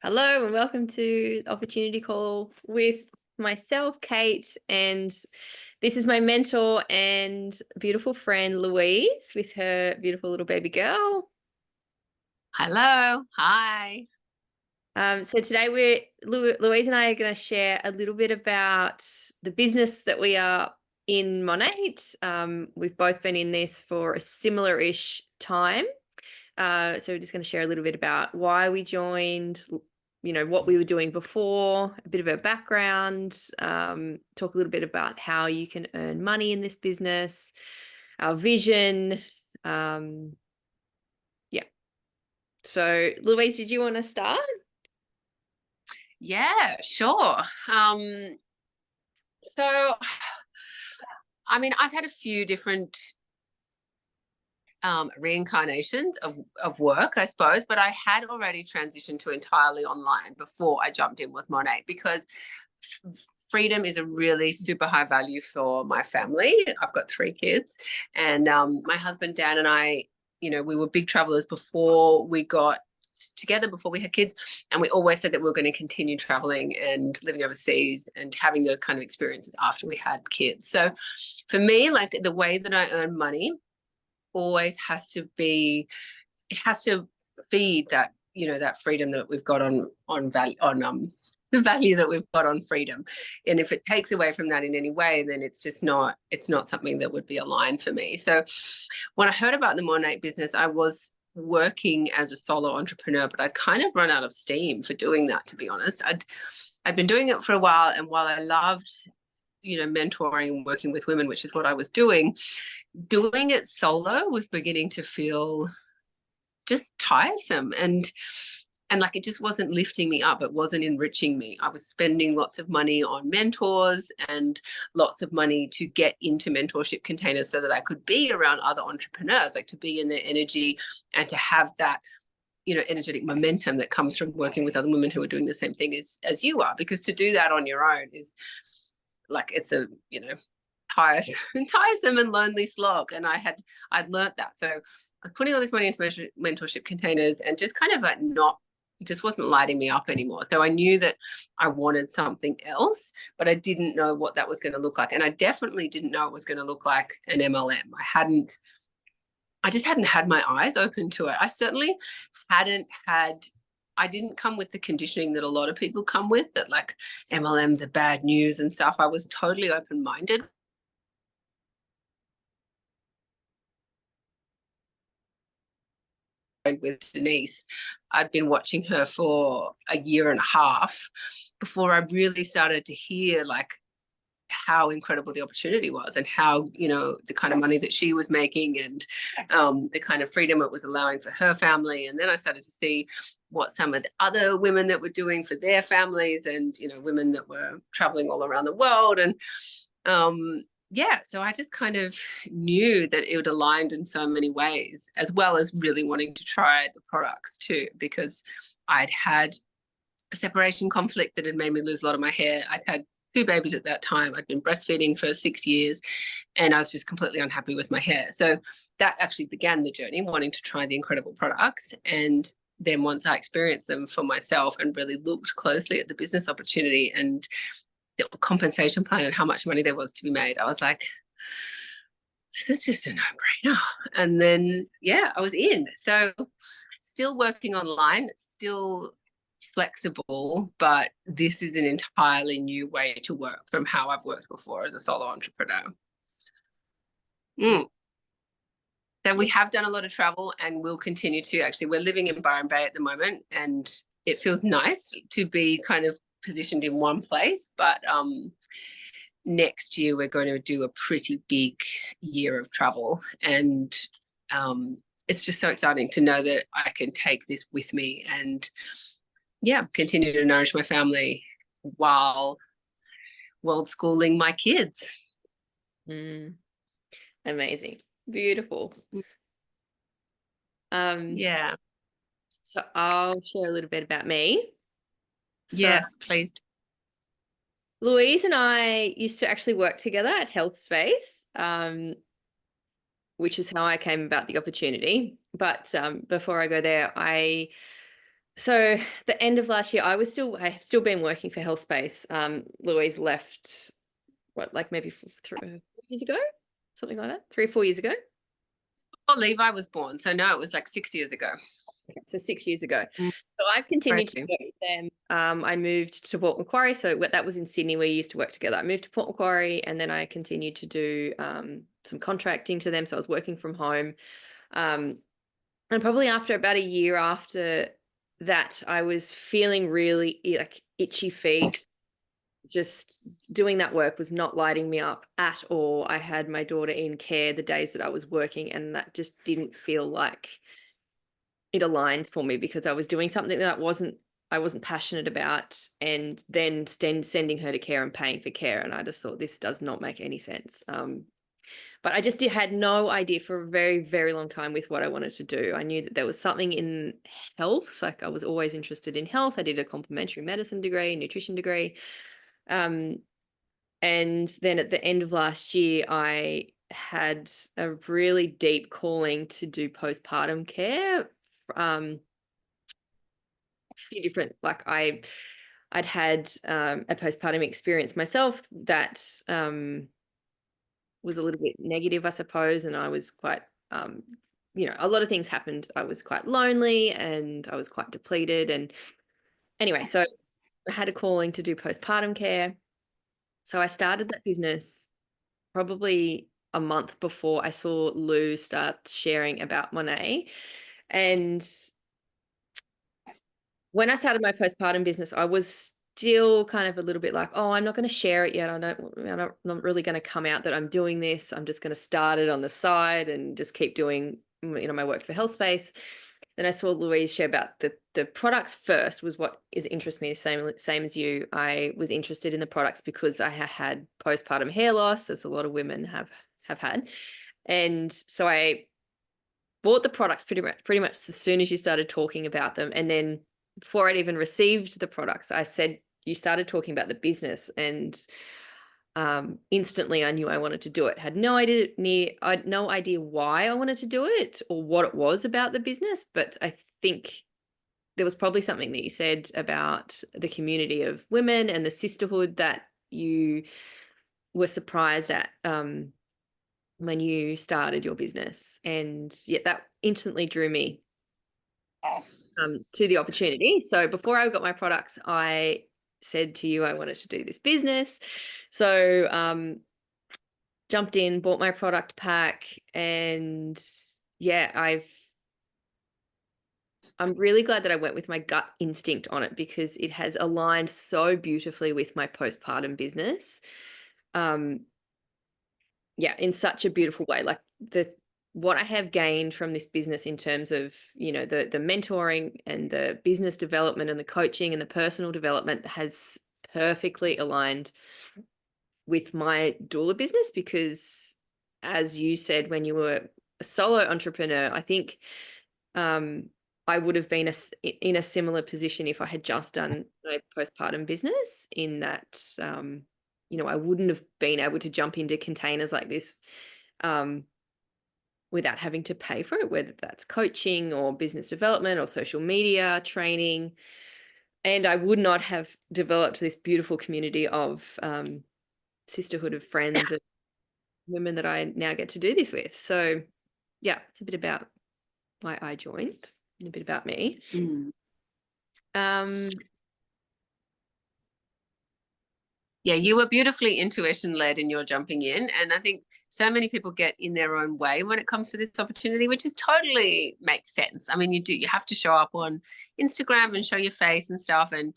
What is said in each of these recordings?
Hello and welcome to Opportunity Call with myself, Kate, and this is my mentor and beautiful friend Louise with her beautiful little baby girl. Hello. Hi. So today Louise and I are going to share a little bit about the business that we are in Monat. We've both been in this for a similar-ish time. So we're just going to share a little bit about why we joined, what we were doing before, a bit of a background, talk a little bit about how you can earn money in this business, our vision. Yeah. So Louise, did you want to start? Yeah, sure. So, I've had a few different reincarnations of work, I suppose, but I had already transitioned to entirely online before I jumped in with Monat because freedom is a really super high value for my family. I've got 3 kids, and my husband Dan and I, we were big travelers before we got together, before we had kids, and we always said that we were going to continue traveling and living overseas and having those kind of experiences after we had kids. So for me, like, the way that I earn money always has to be, it has to feed that, that freedom that we've got on value, on the value that we've got on freedom. And if it takes away from that in any way, then it's not something that would be aligned for me. So when I heard about the Monat business, I was working as a solo entrepreneur, but I'd kind of run out of steam for doing that, to be honest. I'd been doing it for a while, and while I loved, mentoring and working with women, which is what I was doing it solo was beginning to feel just tiresome, and like, it just wasn't lifting me up. It wasn't enriching me. I was spending lots of money on mentors and lots of money to get into mentorship containers so that I could be around other entrepreneurs, like to be in their energy and to have that, energetic momentum that comes from working with other women who are doing the same thing as you are. Because to do that on your own is like, it's a, tiresome and lonely slog. And I'd learned that. So I was putting all this money into mentorship containers and just kind of like it just wasn't lighting me up anymore. So I knew that I wanted something else, but I didn't know what that was going to look like. And I definitely didn't know it was going to look like an MLM. I just hadn't had my eyes open to it. I certainly I didn't come with the conditioning that a lot of people come with, that like MLMs are bad news and stuff. I was totally open-minded. With Denise, I'd been watching her for a year and a half before I really started to hear like how incredible the opportunity was, and how, the kind of money that she was making, and the kind of freedom it was allowing for her family. And then I started to see what some of the other women that were doing for their families, and, women that were traveling all around the world. And yeah, so I just kind of knew that it would aligned in so many ways, as well as really wanting to try the products too, because I'd had a separation conflict that had made me lose a lot of my hair. I'd had 2 babies at that time. I'd been breastfeeding for 6 years, and I was just completely unhappy with my hair. So that actually began the journey, wanting to try the incredible products. And then once I experienced them for myself and really looked closely at the business opportunity and the compensation plan and how much money there was to be made, I was like, it's just a no-brainer. And then, yeah, I was in. So still working online, still flexible, but this is an entirely new way to work from how I've worked before as a solo entrepreneur. So we have done a lot of travel, and we'll continue to. Actually, we're living in Byron Bay at the moment, and it feels nice to be kind of positioned in one place. But next year we're going to do a pretty big year of travel, and it's just so exciting to know that I can take this with me and, yeah, continue to nourish my family while world schooling my kids. Amazing. Beautiful. Yeah. So I'll share a little bit about me. Yes, please. Louise and I used to actually work together at Health Space, which is how I came about the opportunity. But before I go there, I So the end of last year, I've still been working for Health Space. Louise left, what, like maybe 4 years ago, something like that, 3 or 4 years ago. Oh, Levi was born. So no, it was like 6 years ago. Okay, so 6 years ago. Mm, So I've continued to crazy. work with them. I moved to Port Macquarie. So that was in Sydney where we used to work together. I moved to Port Macquarie and then I continued to do some contracting to them. So I was working from home. Um, and probably after about a year after that, I was feeling really like itchy feet. Just doing that work was not lighting me up at all. I had my daughter in care the days that I was working, and that just didn't feel like it aligned for me because I was doing something that I wasn't passionate about, and then sending her to care and paying for care. And I just thought this does not make any sense. But I just had no idea for a very, very long time with what I wanted to do. I knew that there was something in health. Like I was always interested in health. I did a complementary medicine degree, nutrition degree. Um, and then at the end of last year, I had a really deep calling to do postpartum care. A few different, like I'd had a postpartum experience myself that was a little bit negative, I suppose, and I was quite a lot of things happened. I was quite lonely and I was quite depleted. And anyway, so I had a calling to do postpartum care. So I started that business probably a month before I saw Lou start sharing about Monat. And when I started my postpartum business, I was still kind of a little bit like, oh, I'm not going to share it yet. I'm not really going to come out that I'm doing this. I'm just going to start it on the side and just keep doing, my work for Health Space. Then I saw Louise share about the products first was what is interests me, same as you. I was interested in the products because I had postpartum hair loss, as a lot of women have had. And so I bought the products pretty much as soon as you started talking about them. And then before I'd even received the products, I said, you started talking about the business, and instantly I knew I wanted to do it. Had no idea why I wanted to do it or what it was about the business, but I think there was probably something that you said about the community of women and the sisterhood that you were surprised at when you started your business. And yeah, that instantly drew me to the opportunity. So before I got my products, I said to you I wanted to do this business. So jumped in, bought my product pack, and yeah, I'm really glad that I went with my gut instinct on it because it has aligned so beautifully with my postpartum business. Yeah, in such a beautiful way. Like what I have gained from this business in terms of, the mentoring and the business development and the coaching and the personal development has perfectly aligned with my doula business because, as you said, when you were a solo entrepreneur, I think I would have been in a similar position if I had just done my postpartum business, in that I wouldn't have been able to jump into containers like this without having to pay for it, whether that's coaching or business development or social media training. And I would not have developed this beautiful community of sisterhood of friends and women that I now get to do this with. So yeah, it's a bit about why I joined and a bit about me. Yeah, you were beautifully intuition led in your jumping in. And I think so many people get in their own way when it comes to this opportunity, which is totally makes sense. I mean, you have to show up on Instagram and show your face and stuff, and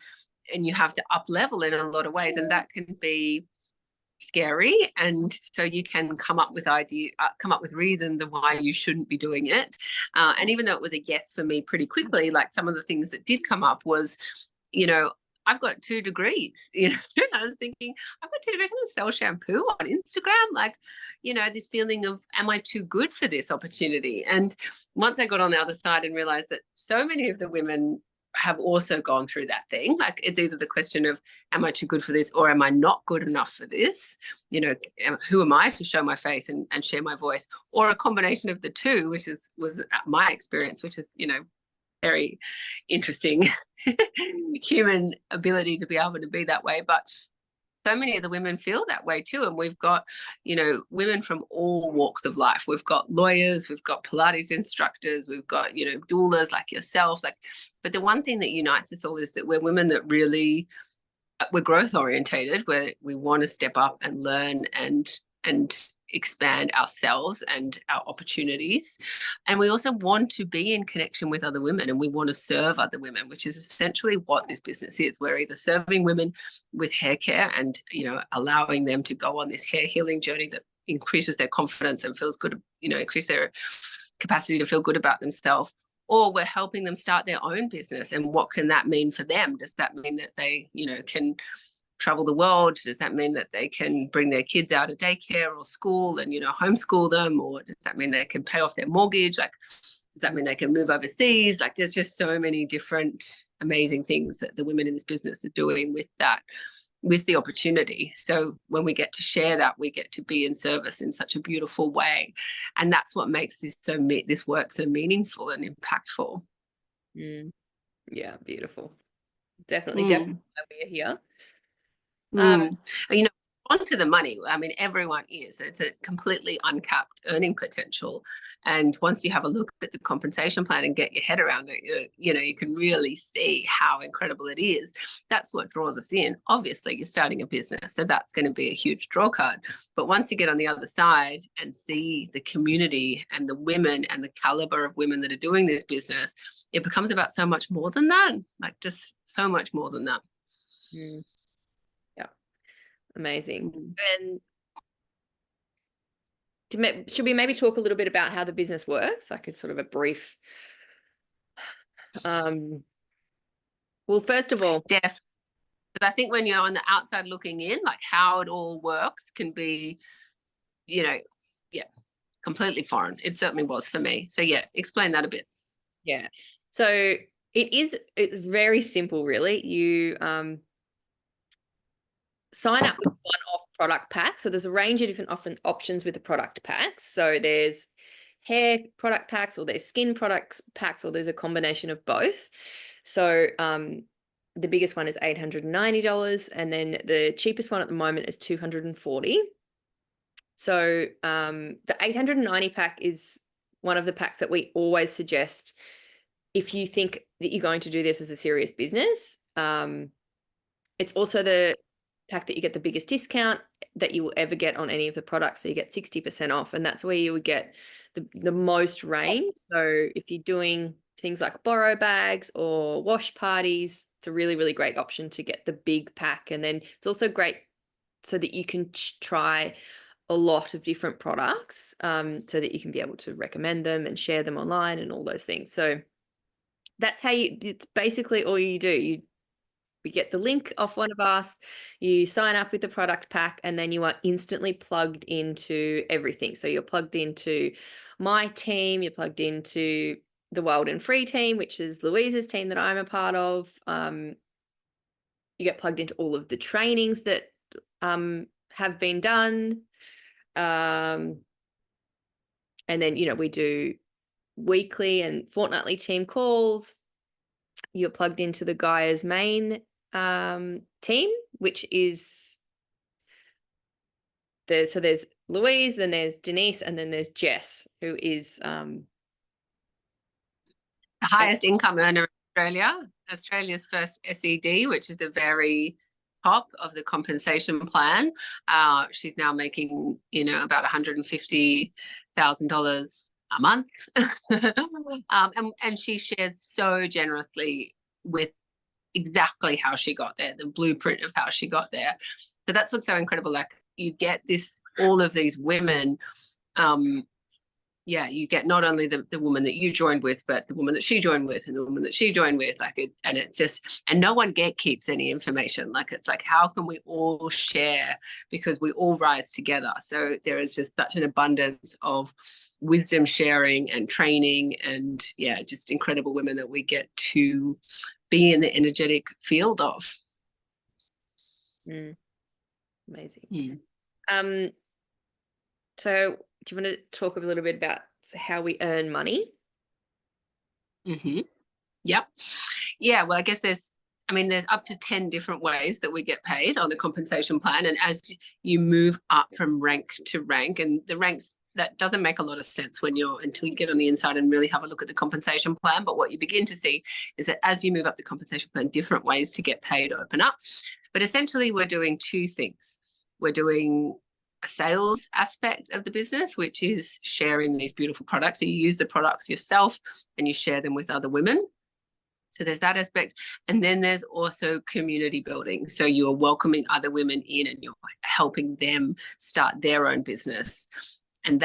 you have to up level in a lot of ways. And that can be scary. And so you can come up with reasons of why you shouldn't be doing it. And even though it was a yes for me pretty quickly, like some of the things that did come up was, I've got 2 degrees, I was thinking, I've got 2 degrees, I'm going to sell shampoo on Instagram. Like, this feeling of, am I too good for this opportunity? And once I got on the other side and realized that so many of the women have also gone through that thing, like it's either the question of, am I too good for this, or am I not good enough for this? Who am I to show my face and share my voice, or a combination of the two, which was my experience, which is, very interesting human ability to be able to be that way. But so many of the women feel that way too. And we've got, women from all walks of life. We've got lawyers, we've got Pilates instructors, we've got, doulas like yourself. But the one thing that unites us all is that we're women that really, we're growth orientated, where we want to step up and learn and expand ourselves and our opportunities. And we also want to be in connection with other women, and we want to serve other women, which is essentially what this business is. We're either serving women with hair care and, allowing them to go on this hair healing journey that increases their confidence and feels good, increase their capacity to feel good about themselves, or we're helping them start their own business. And what can that mean for them? Does that mean that they, can travel the world? Does that mean that they can bring their kids out of daycare or school and, homeschool them? Or does that mean they can pay off their mortgage? Does that mean they can move overseas? There's just so many different amazing things that the women in this business are doing with that, with the opportunity. So when we get to share that, we get to be in service in such a beautiful way. And that's what makes this work so meaningful and impactful. Yeah, beautiful. Definitely why we are here. Onto the money. I mean, everyone is. It's a completely uncapped earning potential. And once you have a look at the compensation plan and get your head around it, you can really see how incredible it is. That's what draws us in. Obviously, you're starting a business, so that's going to be a huge draw card. But once you get on the other side and see the community and the women and the caliber of women that are doing this business, it becomes about so much more than that. Just so much more than that. Yeah. Amazing. And should we maybe talk a little bit about how the business works? Like it's sort of a brief. Well, first of all, yes, because I think when you're on the outside looking in, how it all works can be, completely foreign. It certainly was for me. So yeah, explain that a bit. Yeah. So it's very simple, really. You sign up with one-off product pack. So there's a range of different options with the product packs. So there's hair product packs, or there's skin products packs, or there's a combination of both. So the biggest one is $890, and then the cheapest one at the moment is $240. So the 890 pack is one of the packs that we always suggest if you think that you're going to do this as a serious business. It's also the pack that you get the biggest discount that you will ever get on any of the products. So you get 60% off, and that's where you would get the most range. So if you're doing things like borrow bags or wash parties, it's a really, really great option to get the big pack. And then it's also great so that you can try a lot of different products, so that you can be able to recommend them and share them online and all those things. So that's how it's basically all you do. We get the link off one of us, you sign up with the product pack, and then you are instantly plugged into everything. So you're plugged into my team, you're plugged into the Wild and Free team, which is Louise's team that I'm a part of. You get plugged into all of the trainings that have been done. And then, we do weekly and fortnightly team calls. You're plugged into the Gaia's main team, which is there's Louise, then there's Denise, and then there's Jess, who is the highest income earner in Australia's first SED, which is the very top of the compensation plan. She's now making, about $150,000 a month. And she shared so generously with exactly how she got there, the blueprint of how she got there. So that's what's so incredible. You get all of these women, you get not only the woman that you joined with, but the woman that she joined with and the woman that she joined with, and it's just, and no one gatekeeps any information. It's how can we all share, because we all rise together. So there is just such an abundance of wisdom sharing and training, and just incredible women that we get to be in the energetic field of. Amazing. So do you want to talk a little bit about how we earn money? Yep. Yeah. Well, I guess there's up to 10 different ways that we get paid on the compensation plan. And as you move up from rank to rank, and the ranks, that doesn't make a lot of sense until you get on the inside and really have a look at the compensation plan. But what you begin to see is that as you move up the compensation plan, different ways to get paid open up. But essentially, we're doing two things. We're doing a sales aspect of the business, which is sharing these beautiful products. So you use the products yourself and you share them with other women. So there's that aspect. And then there's also community building. So you're welcoming other women in and you're helping them start their own business. And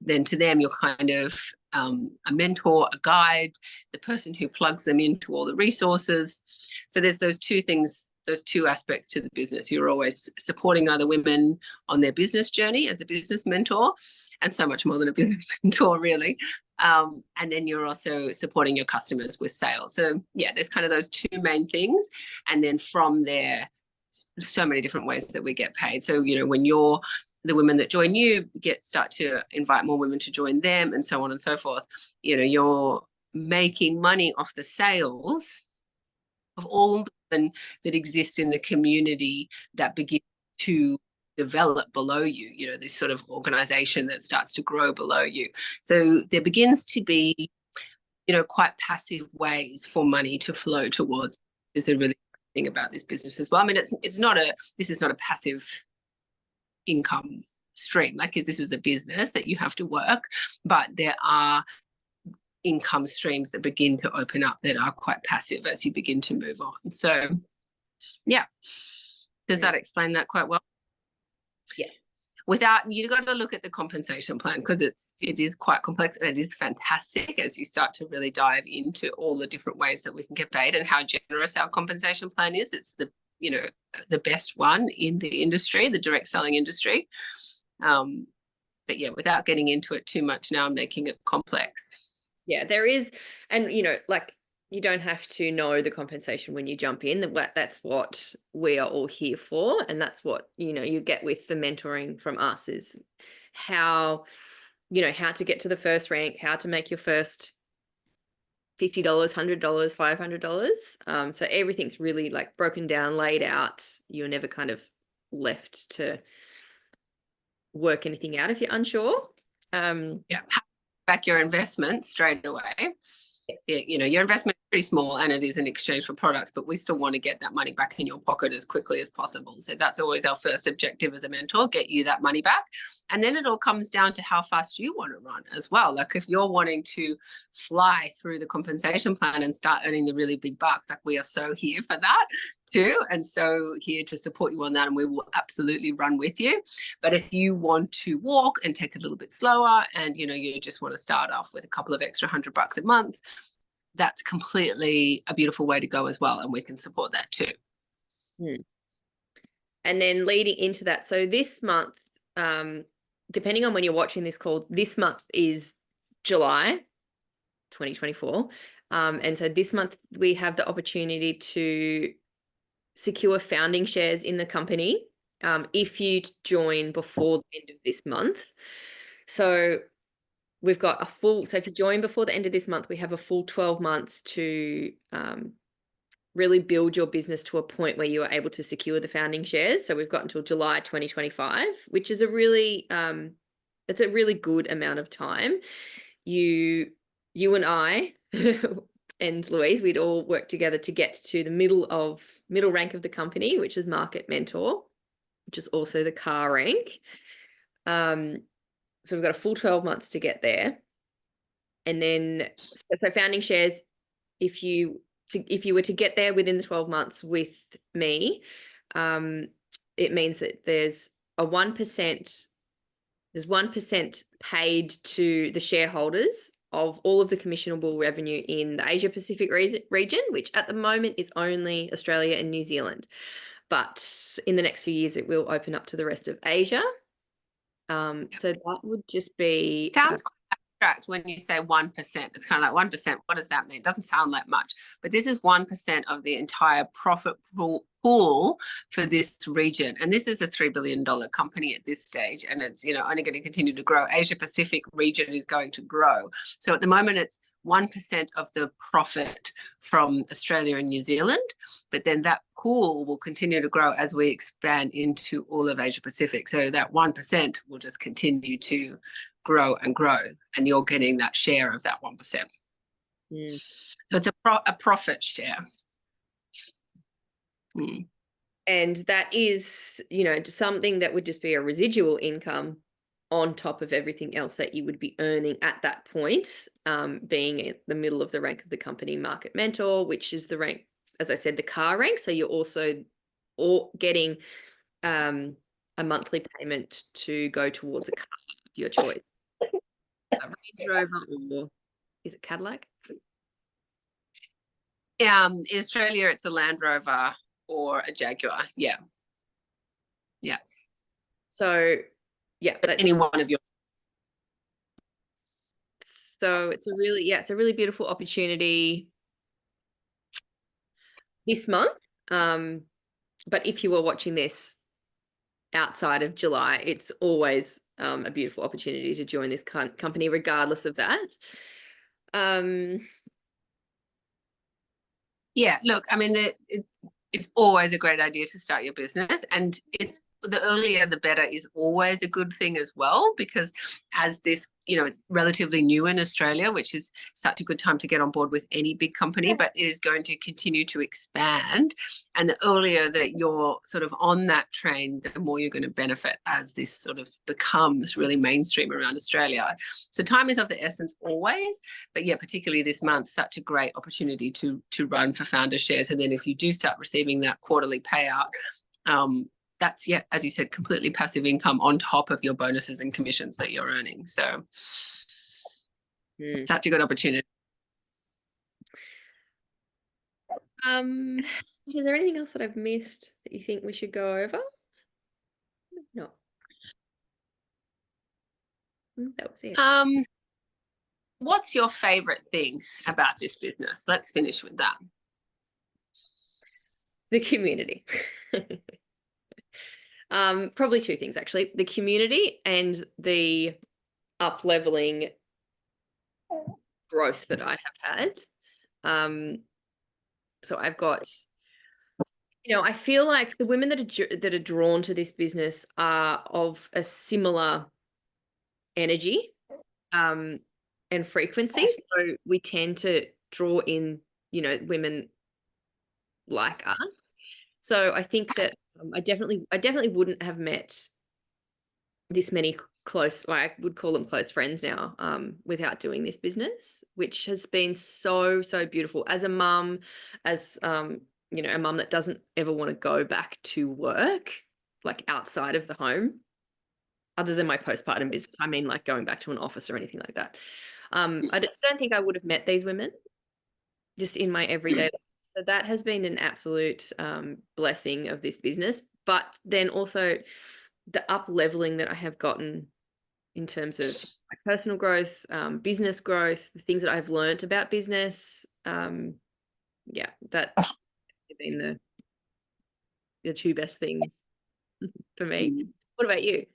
then to them, you're kind of a mentor, a guide, the person who plugs them into all the resources. So there's those two things, those two aspects to the business. You're always supporting other women on their business journey as a business mentor, and so much more than a business mentor, really. And then you're also supporting your customers with sales. So yeah, there's kind of those two main things. And then from there, so many different ways that we get paid. So, when you're the women that join you start to invite more women to join them, and so on and so forth, you're making money off the sales of all the women that exist in the community that begin to develop below you, this sort of organization that starts to grow below you. So there begins to be, quite passive ways for money to flow towards. Is a really thing about this business as well. I mean, this is not a passive income stream. Like, this is a business that you have to work, but there are income streams that begin to open up that are quite passive as you begin to move on. So yeah, does that explain that quite well? Yeah. You got to look at the compensation plan, because it is quite complex, and it is fantastic as you start to really dive into all the different ways that we can get paid and how generous our compensation plan is. It's the best one in the industry, the direct selling industry. But yeah, without getting into it too much now, I'm making it complex. Yeah, there is. And, you don't have to know the compensation when you jump in. That's what we are all here for. And that's what, you get with the mentoring from us, is how to get to the first rank, how to make your first $50, $100, $500. So everything's really broken down, laid out. You're never kind of left to work anything out if you're unsure. Yeah, back your investment straight away. Your investment is pretty small, and it is in exchange for products, but we still want to get that money back in your pocket as quickly as possible. So that's always our first objective as a mentor, get you that money back. And then it all comes down to how fast you want to run as well. Like, if you're wanting to fly through the compensation plan and start earning the really big bucks, we are so here for that too, and so here to support you on that, and we will absolutely run with you. But if you want to walk and take a little bit slower, and you just want to start off with a couple of extra $100 a month, that's completely a beautiful way to go as well, and we can support that too. And then leading into that, so this month, depending on when you're watching this call, this month is July 2024, and so this month we have the opportunity to secure founding shares in the company if you join before the end of this month. So we've got so if you join before the end of this month, we have a full 12 months to really build your business to a point where you are able to secure the founding shares. So we've got until July 2025, which is it's a really good amount of time. You and I and Louise, we'd all work together to get to the middle rank of the company, which is market mentor, which is also the car rank. So we've got a full 12 months to get there. And then, so founding shares, if you were to get there within the 12 months with me, it means that there's 1% paid to the shareholders of all of the commissionable revenue in the Asia Pacific region, which at the moment is only Australia and New Zealand. But in the next few years, it will open up to the rest of Asia. So that would just be... Sounds quite abstract when you say 1%. It's kind of like 1%. What does that mean? It doesn't sound like much, but this is 1% of the entire profit pool for this region. And this is a $3 billion company at this stage, and it's only going to continue to grow. Asia Pacific region is going to grow. So at the moment, 1% of the profit from Australia and New Zealand, but then that pool will continue to grow as we expand into all of Asia Pacific. So that 1% will just continue to grow and grow, and you're getting that share of that 1%. Mm. So it's a profit share. Mm. And that is, you know, something that would just be a residual income on top of everything else that you would be earning at that point, being at the middle of the rank of the company market mentor, which is the rank, as I said, the car rank. So you're also getting a monthly payment to go towards a car of your choice. A Range Rover, or is it Cadillac? In Australia, it's a Land Rover or a Jaguar. Yeah. Yeah. So, yeah. But any one of your. So it's a really beautiful opportunity this month. But if you were watching this outside of July, it's always a beautiful opportunity to join this company, regardless of that. Yeah, look, I mean, it's always a great idea to start your business, and it's the earlier the better is always a good thing as well, because as this, you know, it's relatively new in Australia, which is such a good time to get on board with any big company, but it is going to continue to expand. And the earlier that you're sort of on that train, the more you're going to benefit as this sort of becomes really mainstream around Australia. So time is of the essence always, but yeah, particularly this month, such a great opportunity to run for founder shares. And then if you do start receiving that quarterly payout, that's, yeah, as you said, completely passive income on top of your bonuses and commissions that you're earning. So such a good opportunity. Is there anything else that I've missed that you think we should go over? No. That was it. What's your favorite thing about this business? Let's finish with that. The community. Probably two things, actually. The community and the up-leveling growth that I have had. So I've got, you know, I feel like the women that are drawn to this business are of a similar energy and frequency. So we tend to draw in, you know, women like us. So I think that I definitely wouldn't have met this many close, well, I would call them close friends now, without doing this business, which has been so beautiful. As a mum, as you know, a mum that doesn't ever want to go back to work, like outside of the home, other than my postpartum business. I mean, like going back to an office or anything like that. I just don't think I would have met these women just in my everyday life. So that has been an absolute blessing of this business. But then also the up leveling that I have gotten in terms of my personal growth, business growth, the things that I've learned about business. Yeah, that have been the two best things for me. What about you?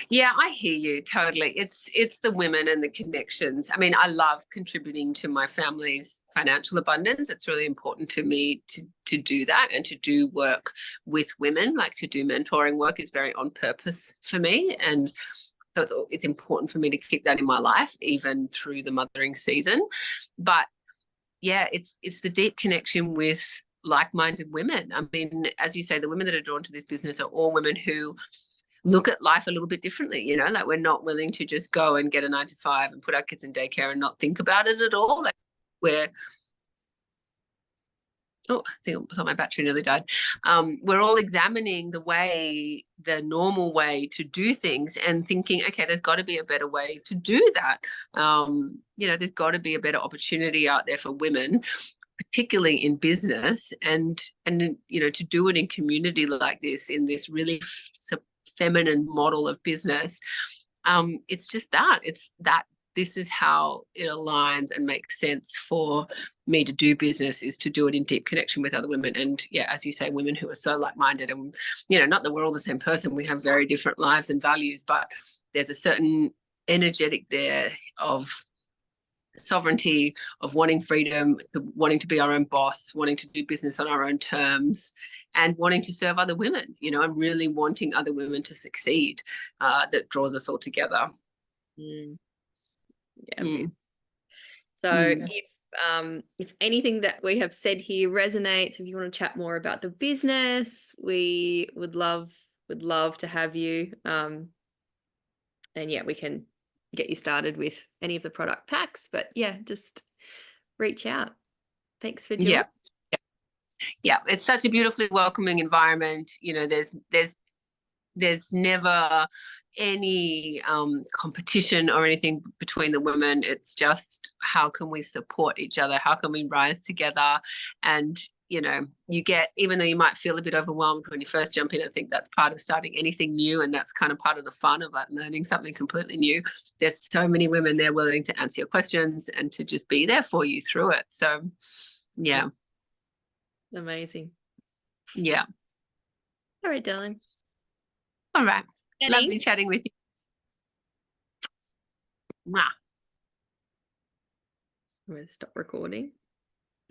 Yeah, I hear you totally. It's the women and the connections. I mean, I love contributing to my family's financial abundance. It's really important to me to do that and to do work with women, like to do mentoring work is very on purpose for me. And so it's important for me to keep that in my life, even through the mothering season. But yeah, it's the deep connection with like-minded women. I mean, as you say, the women that are drawn to this business are all women who look at life a little bit differently, you know, like we're not willing to just go and get a 9 to 5 and put our kids in daycare and not think about it at all. Like I think I thought my battery nearly died. We're all examining the normal way to do things and thinking, okay, there's got to be a better way to do that. You know, there's got to be a better opportunity out there for women, particularly in business, and you know, to do it in community like this, in this really feminine model of business. It's just that this is how it aligns and makes sense for me to do business, is to do it in deep connection with other women. And yeah, as you say, women who are so like-minded, and you know, not that we're all the same person, we have very different lives and values, but there's a certain energetic there of sovereignty, of wanting freedom, wanting to be our own boss, wanting to do business on our own terms, and wanting to serve other women, and really wanting other women to succeed, that draws us all together. Yeah. So if anything that we have said here resonates, if you want to chat more about the business, we would love to have you. And yeah, we can get you started with any of the product packs, but yeah, just reach out. Thanks for joining. Yeah, it's such a beautifully welcoming environment. There's never any competition or anything between the women. It's just, how can we support each other? How can we rise together? And you get, even though you might feel a bit overwhelmed when you first jump in, I think that's part of starting anything new, and that's kind of part of the fun of like learning something completely new. There's so many women there willing to answer your questions and to just be there for you through it. So yeah. Amazing. Yeah. All right, darling. All right. Lovely chatting with you. Mwah. I'm going to stop recording.